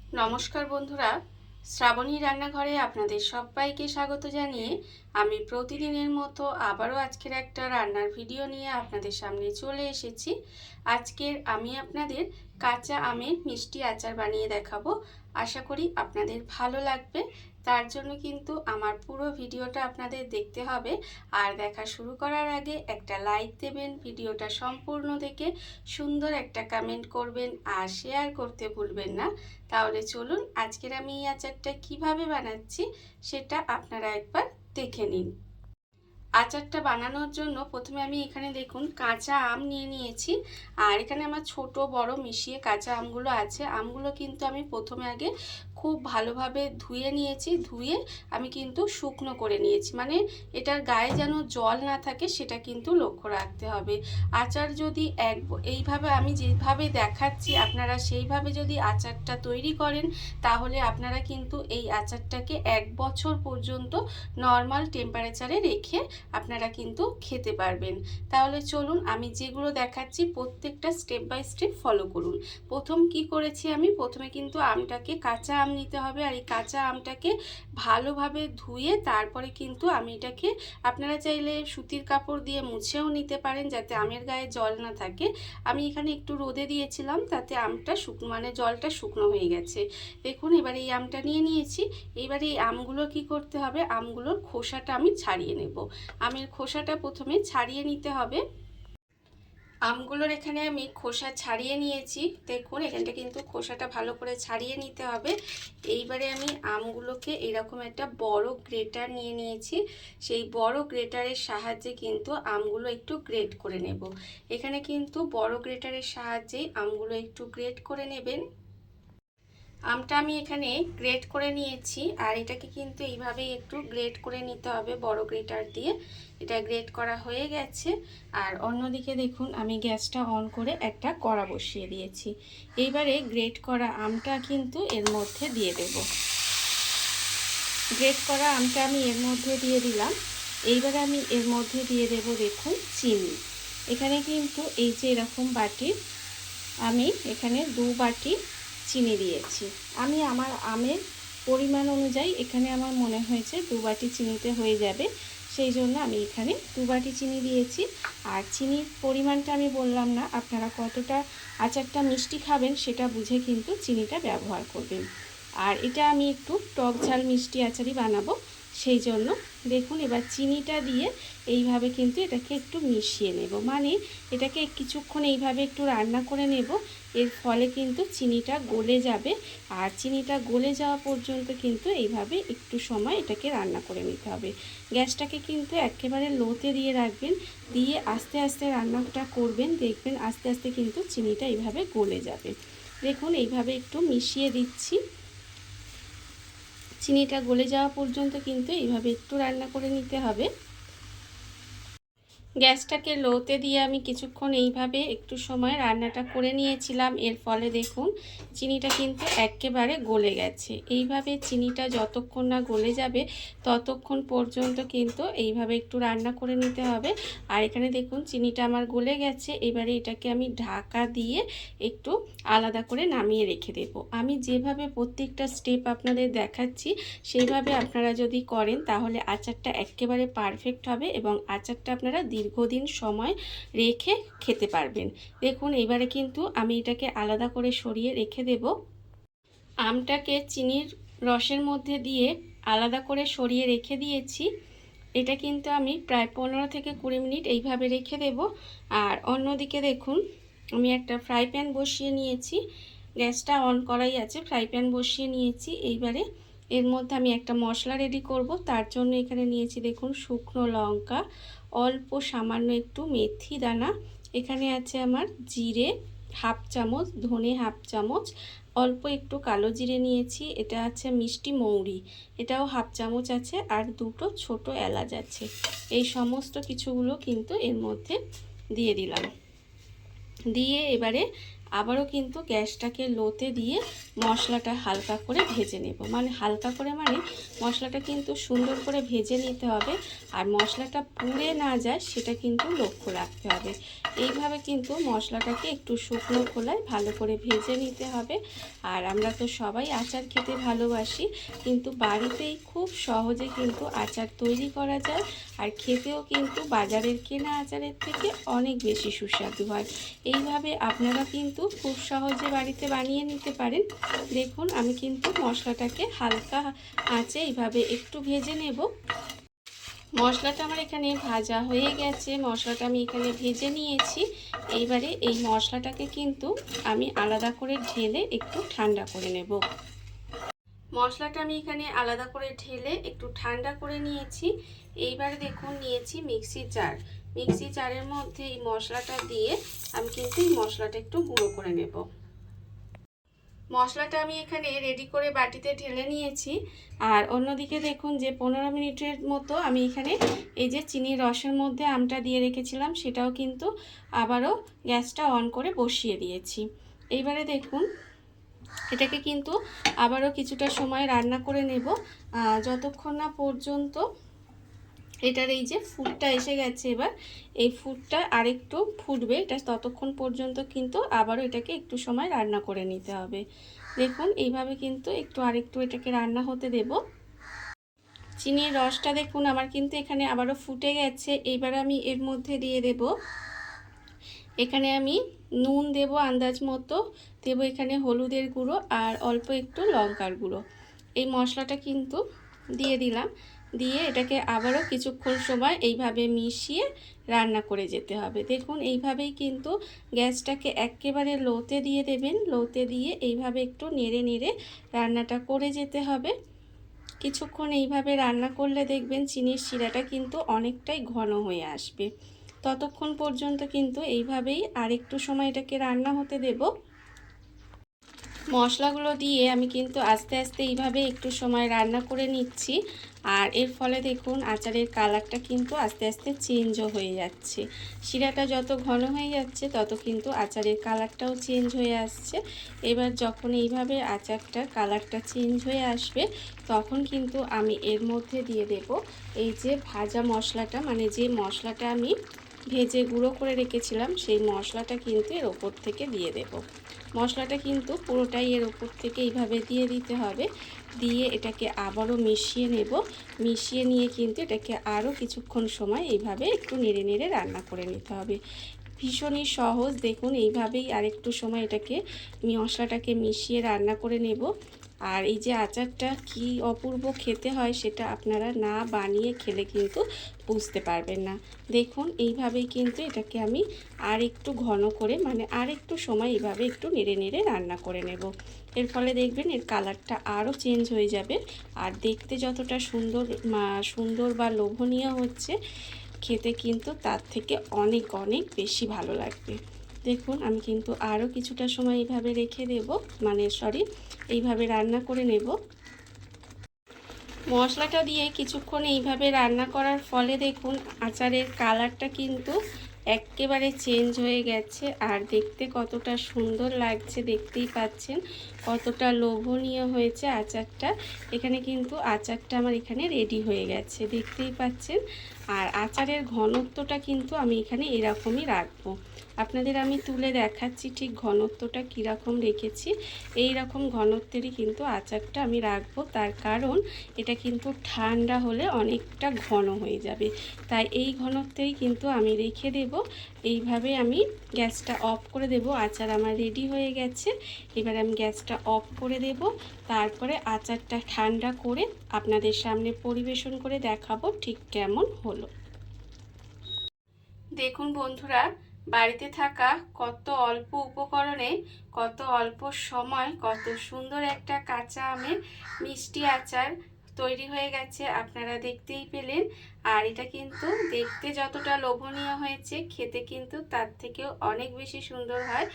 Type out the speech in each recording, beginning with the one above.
নমস্কার বন্ধুরা, শ্রাবণী রান্নাঘরে আপনাদের সবাইকে স্বাগত জানিয়ে আমি প্রতিদিনের মতো আবারও আজকের একটা রান্নার ভিডিও নিয়ে আপনাদের সামনে চলে এসেছি। আজকের আমি আপনাদের কাঁচা আমের মিষ্টি আচার বানিয়ে দেখাবো। আশা করি আপনাদের ভালো লাগবে। তার জন্য কিন্তু আমার পুরো ভিডিওটা আপনাদের দেখতে হবে। আর দেখা শুরু করার আগে একটা লাইক দেবেন, ভিডিওটা সম্পূর্ণ দেখে সুন্দর একটা কমেন্ট করবেন আর শেয়ার করতে ভুলবেন না। তাহলে চলুন আজকের আমি এই আচারটা কিভাবে বানাচ্ছি সেটা আপনারা একবার দেখে নিন। আচারটা বানানোর জন্য প্রথমে আমি এখানে দেখুন কাঁচা আম নিয়ে নিয়েছি। আর এখানে আমার ছোট বড় মিশিয়ে কাঁচা আমগুলো আছে। আমগুলো কিন্তু আমি প্রথমে আগে খুব ভালোভাবে ধুয়ে নিয়েছি। ধুয়ে আমি কিন্তু শুকনো করে নিয়েছি, মানে এটার গায়ে যেন জল না থাকে সেটা কিন্তু লক্ষ্য রাখতে হবে। আচার যদি এইভাবে আমি যেভাবে দেখাচ্ছি আপনারা সেইভাবে যদি আচারটা তৈরি করেন তাহলে আপনারা কিন্তু এই আচারটাকে 1 বছর পর্যন্ত নর্মাল টেম্পারেচারে রেখে আপনারা কিন্তু খেতে পারবেন। তাহলে চলুন আমি যেগুলো দেখাচ্ছি প্রত্যেকটা স্টেপ বাই স্টেপ ফলো করুন। প্রথম কি করেছি আমি, প্রথমে কিন্তু আমটাকে কাঁচা আম নিতে হবে। আর এই কাঁচা আমটাকে ভালোভাবে ধুয়ে তারপরে কিন্তু আমি এটাকে আপনারা চাইলে সুতির কাপড় দিয়ে মুছেও নিতে পারেন যাতে আমের গায়ে জল না থাকে। আমি এখানে একটু রোদে দিয়েছিলাম, তাতে আমটা শুকনো, মানে জলটা শুকনো হয়ে গেছে। দেখুন এবার এই আমটা নিয়ে নিয়েছি। এবার এই আমগুলো কি করতে হবে, আমগুলোর খোসাটা আমি ছাড়িয়ে নেব। আমের খোসাটা প্রথমে ছাড়িয়ে নিতে হবে। আমগুলোর এখানে আমি খোসা ছাড়িয়ে নিয়েছি। দেখুন এখানটা কিন্তু খোসাটা ভালো করে ছাড়িয়ে নিতে হবে। এইবারে আমি আমগুলোকে এরকম একটা বড় গ্রেটার নিয়ে নিয়েছি। সেই বড় গ্রেটারের সাহায্যে কিন্তু আমগুলো একটু গ্রেট করে নেব। এখানে কিন্তু বড় গ্রেটারের সাহায্যেই আমগুলো একটু গ্রেট করে নেবেন। আমটা আমি এখানে গ্রেট করে নিয়েছি। আর এটাকে কিন্তু এইভাবেই একটু গ্রেট করে নিতে হবে বড় গ্রেটার দিয়ে। এটা গ্রেট করা হয়ে গেছে। আর অন্যদিকে দেখুন আমি গ্যাসটা অন করে একটা কড়া বসিয়ে দিয়েছি। এইবারে গ্রেট করা আমটা কিন্তু এর মধ্যে দিয়ে দেব। গ্রেট করা আমটা আমি এর মধ্যে দিয়ে দিলাম। এইবারে আমি এর মধ্যে দিয়ে দেব দেখুন চিনি। এখানে কিন্তু এই যে এরকম বাটি, আমি এখানে 2 বাটি চিনি দিয়েছি। আমি আমার আমের পরিমাণ অনুযায়ী এখানে আমার মনে হয়েছে 2 বাটি চিনিতে হয়ে যাবে, সেই জন্য আমি এখানে 2 বাটি চিনি দিয়েছি। আর চিনির পরিমাণটা আমি বললাম না, আপনারা কতটা আচারটা মিষ্টি খাবেন সেটা বুঝে কিন্তু চিনিটা ব্যবহার করবেন। আর এটা আমি একটু টক ঝাল মিষ্টি আচারই বানাবো, সেই জন্য দেখুন এবার চিনিটা দিয়ে এইভাবে কিন্তু এটাকে একটু মিশিয়ে নেব। মানে এটাকে কিছুক্ষণ এইভাবে একটু রান্না করে নেব। এর ফলে কিন্তু চিনিটা গলে যাবে। আর চিনিটা গলে যাওয়া পর্যন্ত কিন্তু এইভাবে একটু সময় এটাকে রান্না করে নিতে হবে। গ্যাসটাকে কিন্তু একেবারে লোতে দিয়ে রাখবেন, দিয়ে আস্তে আস্তে রান্নাটা করবেন। দেখবেন আস্তে আস্তে কিন্তু চিনিটা এইভাবে গলে যাবে। দেখুন এইভাবে একটু মিশিয়ে দিচ্ছি। চিনিটা গলে যাওয়া পর্যন্ত কিন্তু এইভাবে একটু রান্না করে নিতে হবে। গ্যাসটাকে লোতে দিয়ে আমি কিছুক্ষণ এইভাবে একটু সময় রান্নাটা করে নিয়েছিলাম। এর ফলে দেখুন চিনিটা কিন্তু একেবারে গলে গেছে। এইভাবে চিনিটা যতক্ষণ না গলে যাবে ততক্ষণ পর্যন্ত কিন্তু এইভাবে একটু রান্না করে নিতে হবে। আর এখানে দেখুন চিনিটা আমার গলে গেছে। এবারে এটাকে আমি ঢাকা দিয়ে একটু আলাদা করে নামিয়ে রেখে দেব। আমি যেভাবে প্রত্যেকটা স্টেপ আপনাদের দেখাচ্ছি সেইভাবে আপনারা যদি করেন তাহলে আচারটা একেবারে পারফেক্ট হবে এবং আচারটা আপনারা দীর্ঘদিন সময় রেখে খেতে পারবেন। দেখুন এবারে কিন্তু আমি এটাকে আলাদা করে সরিয়ে রেখে দেব। আমটাকে চিনির রসের মধ্যে দিয়ে আলাদা করে সরিয়ে রেখে দিয়েছি। এটা কিন্তু আমি প্রায় 15 থেকে 20 মিনিট এইভাবে রেখে দেব। আর অন্যদিকে দেখুন আমি একটা ফ্রাই প্যান বসিয়ে নিয়েছি। গ্যাসটা অন করাই আছে, ফ্রাই প্যান বসিয়ে নিয়েছি। এইবারে এর মধ্যে আমি একটা মশলা রেডি করব। তার জন্য এখানে নিয়েছি দেখুন শুকনো লঙ্কা, অল্প সামান্য একটু মেথি দানা, এখানে আছে আমার জিরে হাফ চামচ, ধনে হাফ চামচ, অল্প একটু কালো জিরে নিয়েছি, এটা আছে মিষ্টি মৌরি, এটাও হাফ চামচ আছে, আর 2টো ছোট এলাচ আছে। এই সমস্ত কিছুগুলো কিন্তু এর মধ্যে দিয়ে দিলাম। দিয়ে এবারে আবারও কিন্তু গ্যাসটাকে লোতে দিয়ে মশলাটা হালকা করে ভেজে নেব। মানে হালকা করে মানে মশলাটা কিন্তু সুন্দর করে ভেজে নিতে হবে, আর মশলাটা পুড়ে না যায় সেটা কিন্তু লক্ষ্য রাখতে হবে। এইভাবে কিন্তু মশলাটাকে একটু শুকনো খোলায় ভালো করে ভেজে নিতে হবে। আর আমরা তো সবাই আচার খেতে ভালোবাসি, কিন্তু বাড়িতেই খুব সহজে কিন্তু আচার তৈরি করা যায়, আর খেতেও কিন্তু বাজারের কেনা আচারের থেকে অনেক বেশি সুস্বাদু হয়। এইভাবে আপনারা কিন্তু খুব সহজে বাড়িতে বানিয়ে নিতে পারেন। দেখুন আমি কিন্তু মশলাটাকে হালকা আঁচে এইভাবে একটু ভেজে নেব। মশলাটা আমার এখানে ভাজা হয়ে গেছে, মশলাটা আমি এখানে ভেজে নিয়েছি। এইবারে এই মশলাটাকে কিন্তু আমি আলাদা করে ঢেলে একটু ঠান্ডা করে নেব। মশলাটা আমি এখানে আলাদা করে ঢেলে একটু ঠান্ডা করে নিয়েছি। এইবারে দেখুন নিয়েছি মিক্সি জার। মিক্সি জারের মধ্যে এই মশলাটা দিয়ে আমি কিন্তু এই মশলাটা একটু গুঁড়ো করে নেব। মশলাটা আমি এখানে রেডি করে বাটিতে ঢেলে নিয়েছি। আর অন্যদিকে দেখুন যে 15 মিনিটের মতো আমি এখানে এই যে চিনির রসের মধ্যে আমটা দিয়ে রেখেছিলাম, সেটাও কিন্তু আবারও গ্যাসটা অন করে বসিয়ে দিয়েছি। এইবারে দেখুন এটাকে কিন্তু আবারও কিছুটা সময় রান্না করে নেব, যতক্ষণ না পর্যন্ত এটার এই যে ফুটটা এসে গেছে। এবার এই ফুটটা আরেকটু ফুটবে, এটা ততক্ষণ পর্যন্ত কিন্তু আবারও এটাকে একটু সময় রান্না করে নিতে হবে। দেখুন এইভাবে কিন্তু আরেকটু এটাকে রান্না হতে দেব। চিনির রসটা দেখুন আমার কিন্তু এখানে আবারও ফুটে গেছে। এইবার আমি এর মধ্যে দিয়ে দেব, এখানে আমি নুন দেব আন্দাজ মতো, দেব এখানে হলুদের গুঁড়ো আর অল্প একটু লঙ্কার গুঁড়ো। এই মশলাটা কিন্তু দিয়ে দিলাম, দিয়ে এটাকে আবারও কিছুক্ষণ সময় এইভাবে মিশিয়ে রান্না করে যেতে হবে। দেখুন এইভাবেই কিন্তু গ্যাসটাকে একেবারে লোতে দিয়ে দেবেন, লোতে দিয়ে এইভাবে একটু নেড়ে নেড়ে রান্নাটা করে যেতে হবে। কিছুক্ষণ এইভাবে রান্না করলে দেখবেন চিনির শিরাটা কিন্তু অনেকটাই ঘন হয়ে আসবে। ততক্ষণ পর্যন্ত কিন্তু এইভাবেই আরেকটু সময় এটাকে রান্না হতে দেব। মশলাগুলো দিয়ে আমি কিন্তু আস্তে আস্তে এইভাবে একটু সময় রান্না করে নিচ্ছি, আর এর ফলে দেখুন আচারের কালারটা কিন্তু আস্তে আস্তে চেঞ্জও হয়ে যাচ্ছে। শিরাটা যত ঘন হয়ে যাচ্ছে তত কিন্তু আচারের কালারটাও চেঞ্জ হয়ে আসছে। এবার যখন এইভাবে আচারটার কালারটা চেঞ্জ হয়ে আসবে তখন কিন্তু আমি এর মধ্যে দিয়ে দেব এই যে ভাজা মশলাটা, মানে যে মশলাটা আমি ভেজে গুঁড়ো করে রেখেছিলাম সেই মশলাটা কিন্তু এর ওপর থেকে দিয়ে দেব। মশলাটা কিন্তু পুরোটাই এর ওপর থেকে এইভাবে দিয়ে দিতে হবে। দিয়ে এটাকে আবারও মিশিয়ে নেব। মিশিয়ে নিয়ে কিন্তু এটাকে আরও কিছুক্ষণ সময় এইভাবে একটু নেড়ে নেড়ে রান্না করে নিতে হবে। ভীষণই সহজ, দেখুন এইভাবেই আরেকটু সময় এটাকে মশলাটাকে মিশিয়ে রান্না করে নেব। আর এই যে আচারটা কি অপূর্ব খেতে হয় সেটা আপনারা না বানিয়ে খেলে কিন্তু বুঝতে পারবেন না। দেখুন এইভাবেই কিন্তু এটাকে আমি আর একটু ঘন করে, মানে আর একটু সময় এইভাবে একটু নেড়ে নেড়ে রান্না করে নেব। এর ফলে দেখবেন এর কালারটা আরও চেঞ্জ হয়ে যাবে, আর দেখতে যতটা সুন্দর বা লোভনীয় হচ্ছে, খেতে কিন্তু তার থেকে অনেক অনেক বেশি ভালো লাগবে। দেখুন আমি কিন্তু আরও কিছুটা সময় এইভাবে রেখে দেব, এইভাবে রান্না করে নেব। মশলাটা দিয়ে কিছুক্ষণ এইভাবে রান্না করার ফলে দেখুন আচারের কালারটা কিন্তু একেবারে চেঞ্জ হয়ে গেছে, আর দেখতে কতটা সুন্দর লাগছে দেখতেই পাচ্ছেন, কতটা লোভনীয় হয়েছে আচারটা। এখানে কিন্তু আচারটা আমার এখানে রেডি হয়ে গেছে দেখতেই পাচ্ছেন। আর আচারের ঘনত্বটা কিন্তু আমি এখানে এরকমই রাখবো, আপনাদের আমি তুলে দেখাচ্ছি ঠিক ঘনত্বটা কীরকম রেখেছি। এই রকম ঘনত্বেরই কিন্তু আচারটা আমি রাখবো, তার কারণ এটা কিন্তু ঠান্ডা হলে অনেকটা ঘন হয়ে যাবে, তাই এই ঘনত্বেই কিন্তু আমি রেখে দেব। এইভাবে আমি গ্যাসটা অফ করে দেব। আচার আমার রেডি হয়ে গেছে, এবার আমি গ্যাসটা অফ করে দেব। তারপরে আচারটা ঠান্ডা করে আপনাদের সামনে পরিবেশন করে দেখাবো ঠিক কেমন হলো। দেখুন বন্ধুরা, বাড়িতে থাকা কত অল্প উপকরণে কত অল্প সময় কত সুন্দর একটা কাঁচা আমের মিষ্টি আচার তৈরি হয়ে গেছে, আপনারা দেখতেই পেলেন। আর এটা কিন্তু দেখতে যতটা লোভনীয় হয়েছে খেতে কিন্তু তার থেকেও অনেক বেশি সুন্দর হয়।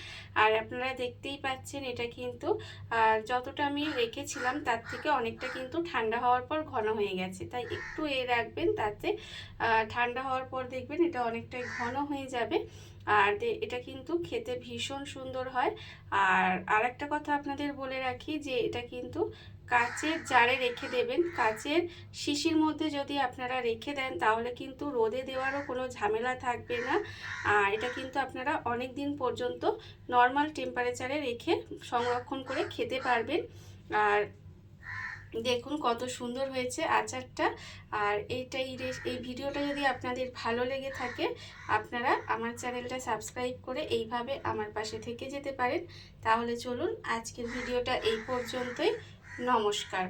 আর আপনারা দেখতেই পাচ্ছেন এটা কিন্তু যতটা আমি রেখেছিলাম তার থেকে অনেকটা কিন্তু ঠান্ডা হওয়ার পর ঘন হয়ে গেছে, তাই একটু রাখবেন, তাতে ঠান্ডা হওয়ার পর দেখবেন এটা অনেকটাই ঘন হয়ে যাবে। আর এটা কিন্তু খেতে ভীষণ সুন্দর হয়। আর আরেকটা কথা আপনাদের বলে রাখি যে এটা কিন্তু কাচের জারে রেখে দেবেন। কাচের শিশির মধ্যে যদি আপনারা রেখে দেন তাহলে কিন্তু রোদে দেওয়ারও কোনো ঝামেলা থাকবে না। আর এটা কিন্তু আপনারা অনেক দিন পর্যন্ত নর্মাল টেম্পারেচারে রেখে সংরক্ষণ করে খেতে পারবেন। আর দেখুন কত সুন্দর হয়েছে আচারটা। আর এই ভিডিওটা যদি আপনাদের ভালো লেগে থাকে, আপনারা আমার চ্যানেলটা সাবস্ক্রাইব করে এইভাবে আমার পাশে থেকে যেতে পারেন। তাহলে চলুন আজকের ভিডিওটা এই পর্যন্তই। নমস্কার।